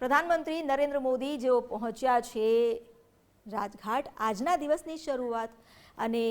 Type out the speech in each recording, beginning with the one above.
પ્રધાનમંત્રી નરેન્દ્ર મોદી જેઓ પહોંચ્યા છે રાજઘાટ આજના દિવસની શરૂઆત અને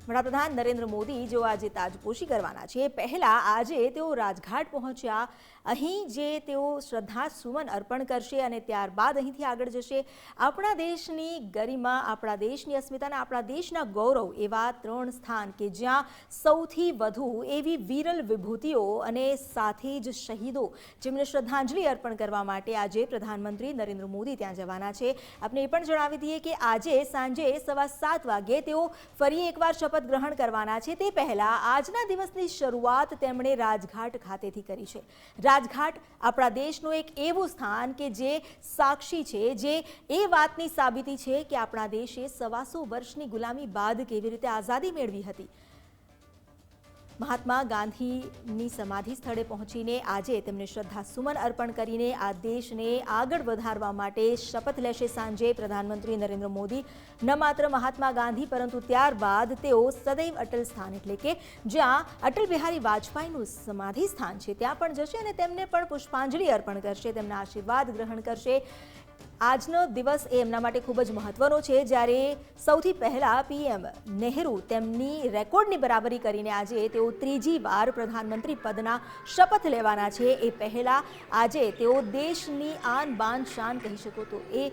વડાપ્રધાન નરેન્દ્ર મોદી જેઓ આજે તાજપોશી કરવાના છે પહેલા આજે તેઓ રાજઘાટ પહોંચ્યા અહીં જે તેઓ શ્રદ્ધાસુમન અર્પણ કરશે અને ત્યારબાદ અહીંથી આગળ જશે આપણા દેશની ગરિમા આપણા દેશની અસ્મિતા અને આપણા દેશના ગૌરવ એવા 3 સ્થાન કે જ્યાં સૌથી વધુ એવી વિરલ વિભૂતિઓ અને સાથે જ શહીદો જેમને શ્રદ્ધાંજલિ અર્પણ કરવા માટે આજે પ્રધાનમંત્રી નરેન્દ્ર મોદી ત્યાં જવાના છે આપણે એ પણ જણાવી દઈએ કે આજે સાંજે 7:15 વાગે તેઓ ફરી એકવાર શપથ ગ્રહણ કરવાના છે તે પહેલા આજના દિવસની શરૂઆત તેમણે રાજઘાટ ખાતેથી કરી છે રાજઘાટ આપણા દેશનું એક એવું સ્થાન કે જે સાક્ષી છે જે એ વાતની સાબિતી છે કે આપણા દેશે 125 વર્ષની ગુલામી બાદ કેવી રીતે આઝાદી મેળવી હતી મહાત્મા ગાંધીની સમાધિ સ્થળે પહોંચીને આજે તેમને શ્રદ્ધાસુમન અર્પણ કરીને આ દેશને આગળ વધારવા માટે શપથ લેશે સાંજે પ્રધાનમંત્રી નરેન્દ્ર મોદી ન માત્ર મહાત્મા ગાંધી પરંતુ ત્યારબાદ તેઓ સદૈવ અટલ સ્થાન એટલે કે જ્યાં અટલ બિહારી વાજપેયીનું સમાધિ સ્થાન છે ત્યાં પણ જશે અને તેમને પણ પુષ્પાંજલિ અર્પણ કરશે તેમના આશીર્વાદ ગ્રહણ કરશે આજનો દિવસ એમના માટે ખૂબ જ મહત્વનો છે જ્યારે સૌથી પહેલા પીએમ નહેરુ તેમની રેકોર્ડની બરાબરી કરીને આજે તેઓ ત્રીજી વાર પ્રધાનમંત્રી પદના શપથ લેવાના છે એ પહેલા આજે તેઓ દેશની આન બાન શાન કહી શકો તો એ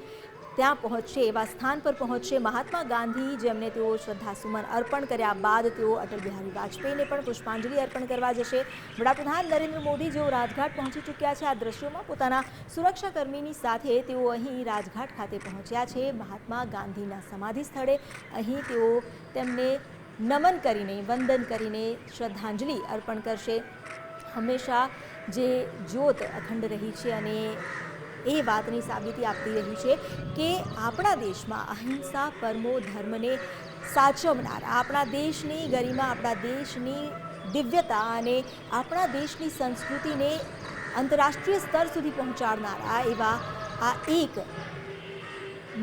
ત્યાં પહોંચશે એવા સ્થાન પર પહોંચશે મહાત્મા ગાંધી જેમને તેઓ શ્રદ્ધાસુમન અર્પણ કર્યા બાદ તેઓ અટલ બિહારી વાજપેયીને પણ પુષ્પાંજલિ અર્પણ કરવા જશે વડાપ્રધાન નરેન્દ્ર મોદી જેઓ રાજઘાટ પહોંચી ચૂક્યા છે આ દ્રશ્યોમાં પોતાના સુરક્ષાકર્મીની સાથે તેઓ અહીં રાજઘાટ ખાતે પહોંચ્યા છે મહાત્મા ગાંધીના સમાધિ સ્થળે અહીં તેઓ તેમને નમન કરીને વંદન કરીને શ્રદ્ધાંજલિ અર્પણ કરશે હંમેશા જે જ્યોત અખંડ રહી છે અને એ વાતની સાબિતી આપતી રહી છે કે આપણા દેશમાં અહિંસા પરમો ધર્મને સાચવનાર આપણા દેશની ગરિમા આપણા દેશની દિવ્યતા અને આપણા દેશની સંસ્કૃતિને આંતરરાષ્ટ્રીય સ્તર સુધી પહોંચાડનારા એવા આ એક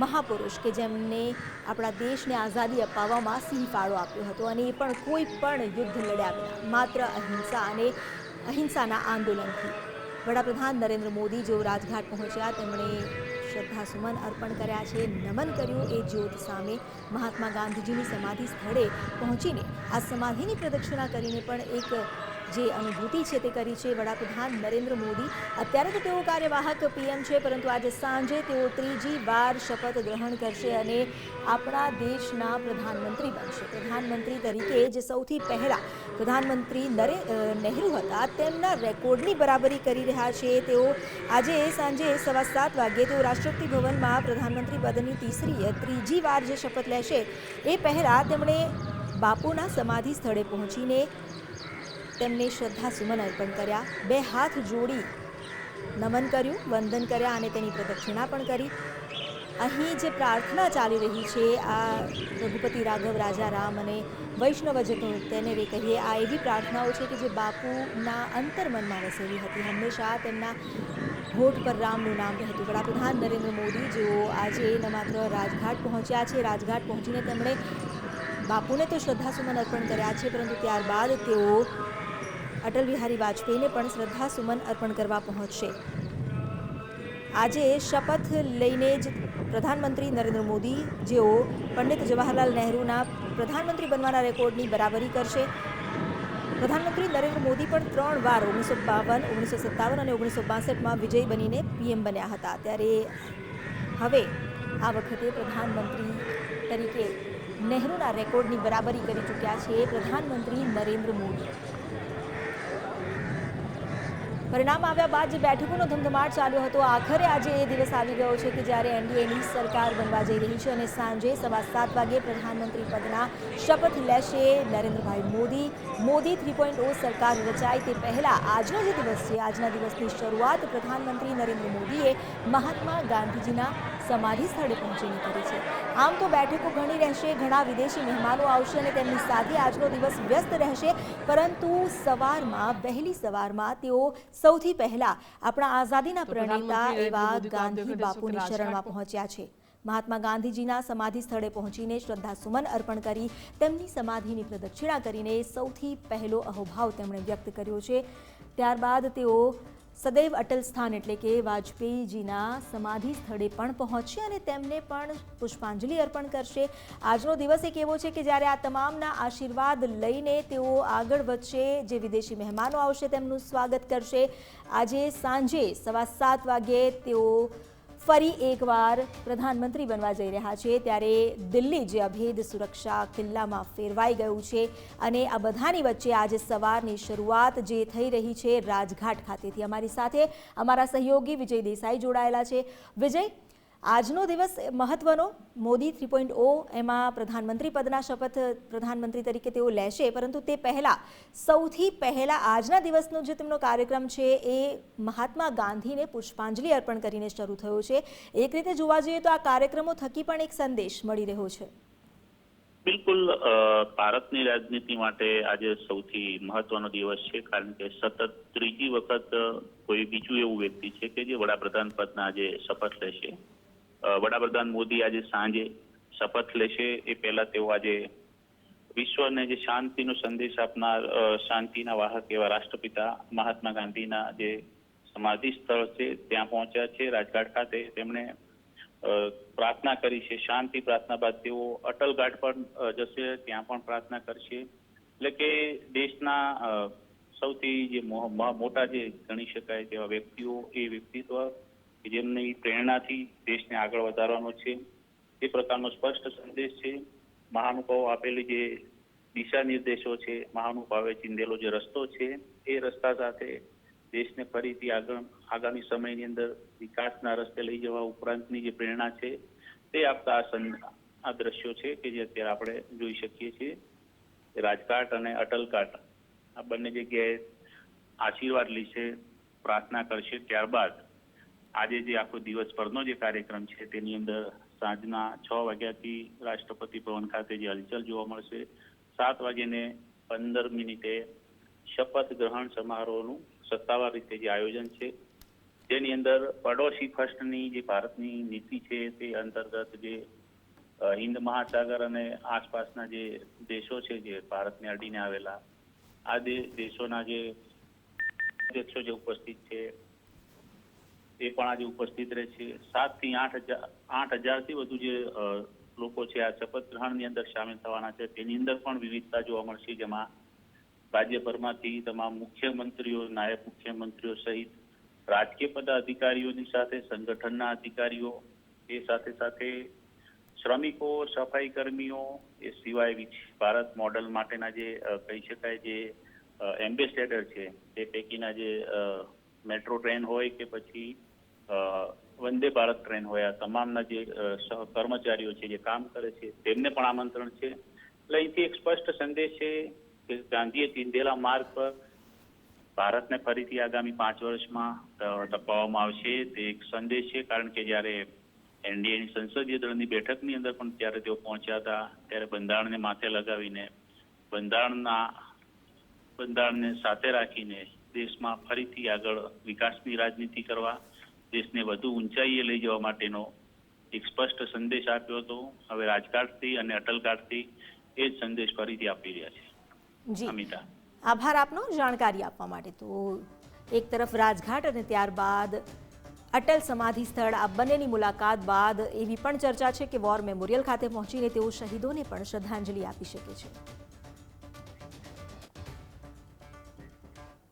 મહાપુરુષ કે જેમને આપણા દેશને આઝાદી અપાવવામાં સિંહ ફાળો આપ્યો હતો અને એ પણ કોઈ પણ યુદ્ધ લડ્યા વિના માત્ર અહિંસા અને અહિંસાના આંદોલનથી વડાપ્રધાન નરેન્દ્ર મોદી જેઓ રાજઘાટ પહોંચ્યા તેમણે શ્રદ્ધાસુમન અર્પણ કર્યા છે નમન કર્યું એ જ્યોત સામે મહાત્મા ગાંધીજીની સમાધિ સ્થળે પહોંચીને આ સમાધિની પ્રદક્ષિણા કરીને પણ એક જે અનુભૂતિ છે તે કરી છે વડાપ્રધાન નરેન્દ્ર મોદી અત્યારે તો તેઓ કાર્યવાહક પીએમ છે પરંતુ આજે સાંજે તેઓ ત્રીજી વાર શપથ ગ્રહણ કરશે અને આપણા દેશના પ્રધાનમંત્રી બનશે પ્રધાનમંત્રી તરીકે જે સૌથી પહેલાં પ્રધાનમંત્રી નહેરુ હતા તેમના રેકોર્ડની બરાબરી કરી રહ્યા છે તેઓ આજે સાંજે 7:15 વાગ્યે તેઓ રાષ્ટ્રપતિ ભવનમાં પ્રધાનમંત્રી પદની ત્રીજી વાર જે શપથ લેશે એ પહેલાં તેમણે બાપુના સમાધિ સ્થળે પહોંચીને તેમને શ્રદ્ધાસુમન અર્પણ કર્યા બે હાથ જોડી નમન કર્યું વંદન કર્યા અને તેની પ્રદક્ષિણા પણ કરી અહીં જે પ્રાર્થના ચાલી રહી છે આ રઘુપતિ રાઘવ રાજા રામ અને વૈષ્ણવજનો તેને કહીએ આ એવી પ્રાર્થનાઓ છે કે જે બાપુના અંતર્મનમાં વસેલી હતી હંમેશા તેમના હોઠ પર રામનું નામ રહેતું વડાપ્રધાન નરેન્દ્ર મોદી જેઓ આજે ન માત્ર રાજઘાટ પહોંચ્યા છે રાજઘાટ પહોંચીને તેમણે બાપુને તો શ્રદ્ધાસુમન અર્પણ કર્યા છે પરંતુ ત્યારબાદ તેઓ અટલ બિહારી વાજપેયીને પણ શ્રદ્ધાસુમન અર્પણ કરવા પહોંચશે આજે શપથ લઈને જ પ્રધાનમંત્રી નરેન્દ્ર મોદી જેઓ પંડિત જવાહરલાલ નહેરુના પ્રધાનમંત્રી બનવાના રેકોર્ડની બરાબરી કરશે પ્રધાનમંત્રી નરેન્દ્ર મોદી પણ 3 વાર 1952, 1957 અને 1962માં વિજયી બનીને પીએમ બન્યા હતા ત્યારે હવે આ વખતે પ્રધાનમંત્રી તરીકે નહેરુના રેકોર્ડની બરાબરી કરી ચૂક્યા છે પ્રધાનમંત્રી નરેન્દ્ર મોદી પરિણામ આવ્યા બાદ જે બેઠકોનો ધમધમાટ ચાલ્યો હતો આખરે આજે એ દિવસ આવી ગયો છે કે જ્યારે એનડીએની સરકાર બનવા જઈ રહી છે અને સાંજે 7:15 વાગ્યે પ્રધાનમંત્રી પદના શપથ લેશે નરેન્દ્રભાઈ મોદી 3.0 સરકાર રચાય તે પહેલાં આજનો જે દિવસ છે આજના દિવસની શરૂઆત પ્રધાનમંત્રી નરેન્દ્ર મોદીએ મહાત્મા ગાંધીજીના સમાધિ સ્થળે પહોંચીને કરી છે આમ તો બેઠકો ઘણી રહેશે ઘણા વિદેશી મહેમાનો આવશે અને તેમની સાથે આજનો દિવસ વ્યસ્ત રહેશે પરંતુ વહેલી સવારમાં તેઓ સૌથી પહેલા આપણા આઝાદીના પ્રણેતા એવા ગાંધી બાપુની શરણમાં પહોંચ્યા છે મહાત્મા ગાંધીજીના સમાધિ સ્થળે પહોંચીને શ્રદ્ધાસુમન અર્પણ કરી તેમની સમાધિની પ્રદક્ષિણા કરીને સૌથી પહેલો અહોભાવ તેમણે વ્યક્ત કર્યો છે। ત્યારબાદ તેઓ સદૈવ અટલ સ્થાન એટલે કે વાજપેયીજીના સમાધિ સ્થળે પણ પહોંચશે અને તેમને પણ પુષ્પાંજલિ અર્પણ કરશે। આજનો દિવસ એક એવો છે કે જ્યારે આ તમામના આશીર્વાદ લઈને તેઓ આગળ વધશે, જે વિદેશી મહેમાનો આવશે તેમનું સ્વાગત કરશે। આજે સાંજે 7:15 વાગ્યે તેઓ ફરી એકવાર પ્રધાનમંત્રી બનવા જઈ રહ્યા છે, ત્યારે દિલ્હી જે અભેદ સુરક્ષા કિલ્લામાં ફેરવાઈ ગયું છે અને આ બધાની વચ્ચે આજે સવારની શરૂઆત જે થઈ રહી છે રાજઘાટ ખાતેથી। અમારી સાથે અમારા સહયોગી વિજય દેસાઈ જોડાયેલા છે। વિજય, આજનો દિવસ મહત્વનો, મોદી 3.0 એમાં પ્રધાનમંત્રી પદના શપથ પ્રધાનમંત્રી તરીકે તેઓ લેશે, પરંતુ તે પહેલાં સૌથી પહેલાં આજના દિવસનો જે તેમનો કાર્યક્રમ છે એ મહાત્મા ગાંધીને પુષ્પાંજલિ અર્પણ કરીને શરૂ થયો છે। એક રીતે જોવા જઈએ તો આ કાર્યક્રમો થકી પણ એક સંદેશ મળી રહ્યો છે। બિલકુલ, ભારતની રાજનીતિ માટે આજે સૌથી મહત્વનો દિવસ છે, કારણ કે સતત ત્રીજી વખત કોઈ બીજું એવું વ્યક્તિ છે કે જે વડાપ્રધાન પદના આજે શપથ લેશે। વડાપ્રધાન મોદી આજે સાંજે શપથ લેશે એ પહેલા તેઓ આજે વિશ્વને જે શાંતિનો સંદેશ આપનાર શાંતિના વાહક એવા રાષ્ટ્રપિતા મહાત્મા ગાંધીના જે સમાધિ સ્થળ છે ત્યાં પહોંચ્યા છે। રાજઘાટ ખાતે તેમણે પ્રાર્થના કરી છે। શાંતિ પ્રાર્થના બાદ તેઓ અટલ ઘાટ પર જશે, ત્યાં પણ પ્રાર્થના કરશે। એટલે કે દેશના સૌથી જે મોટા જે ગણી શકાય તેવા વ્યક્તિઓ, એ વ્યક્તિત્વ કે જેમની પ્રેરણાથી દેશને આગળ વધારવાનો છે, એ પ્રકારનો સ્પષ્ટ સંદેશ છે। મહાનુભાવો આપેલી જે દિશા નિર્દેશો છે, મહાનુભાવે ચીંધેલો જે રસ્તો છે, એ રસ્તા સાથે દેશને ફરીથી આગામી સમયની અંદર વિકાસના રસ્તે લઈ જવા ઉપરાંતની જે પ્રેરણા છે તે આપતા આ દ્રશ્યો છે કે જે અત્યારે આપણે જોઈ શકીએ છીએ। રાજઘાટ અને અટલ ઘાટ આ બંને જગ્યાએ આશીર્વાદ લેશે, પ્રાર્થના કરશે। ત્યારબાદ આજે જે આખો દિવસભરનો જે કાર્યક્રમ છે તેની અંદર સાંજના 6 વાગ્યાથી રાષ્ટ્રપતિ ભવન ખાતે જે હલચલ જોવા મળશે। 7:15 શપથ ગ્રહણ સમારોહનું સત્તાવાર રીતે જે આયોજન છે, જેની અંદર પડોશી ફર્સ્ટની જે ભારતની નીતિ છે તે અંતર્ગત જે હિન્દ મહાસાગર અને આસપાસના જે દેશો છે જે ભારતને અડીને આવેલા, આ દેશોના જે અધ્યક્ષો જે ઉપસ્થિત છે એ પણ આજે ઉપસ્થિત રહે છે। 7 થી 8 હજારથી વધુ જે લોકો છે આ શપથ ગ્રહણની અંદર સામેલ થવાના છે। તેની અંદર પણ વિવિધતા જોવા મળશે, જેમાં રાજ્યભરમાંથી તમામ મુખ્યમંત્રીઓ, નાયબ મુખ્યમંત્રીઓ સહિત રાજકીય પદાધિકારીઓની સાથે સંગઠનના અધિકારીઓ, એ સાથે સાથે શ્રમિકો, સફાઈ કર્મીઓ, એ સિવાય ભારત મોડલ માટેના જે કહી શકાય જે એમ્બેસેડર છે તે પૈકીના જે મેટ્રો ટ્રેન હોય કે પછી વંદે ભારત ટ્રેન હોય, આ તમામના જે કર્મચારીઓ છે જે કામ કરે છે તેમને પણ આમંત્રણ છે। એટલે અહીંથી એક સ્પષ્ટ સંદેશ છે કે ગાંધીએ ચીંધેલા માર્ગ પર ભારતને ફરીથી આગામી 5 વર્ષમાં ટપાવવામાં આવશે, તે એક સંદેશ છે। કારણ કે જ્યારે એનડીએની સંસદીય દળની બેઠકની અંદર પણ ત્યારે તેઓ પહોંચ્યા હતા, ત્યારે બંધારણને માથે લગાવીને બંધારણને સાથે રાખીને દેશમાં ફરીથી આગળ વિકાસની રાજનીતિ કરવા, દેશને વધુ ઊંચાઈએ લઈ જવા માટેનો એક સ્પષ્ટ સંદેશ આપ્યો હતો। હવે રાજઘાટથી અને અટલ ઘાટથી એ જ સંદેશ ફરીથી આપી રહ્યા છે। અમિતા, આભાર આપનો જાણકારી આપવા માટે। તો એક તરફ રાજઘાટ અને ત્યારબાદ અટલ સમાધિ સ્થળ, આ બંનેની મુલાકાત બાદ એવી પણ ચર્ચા છે કે વોર મેમોરિયલ ખાતે પહોંચીને તેઓ શહીદોને પણ શ્રદ્ધાંજલિ આપી શકે છે।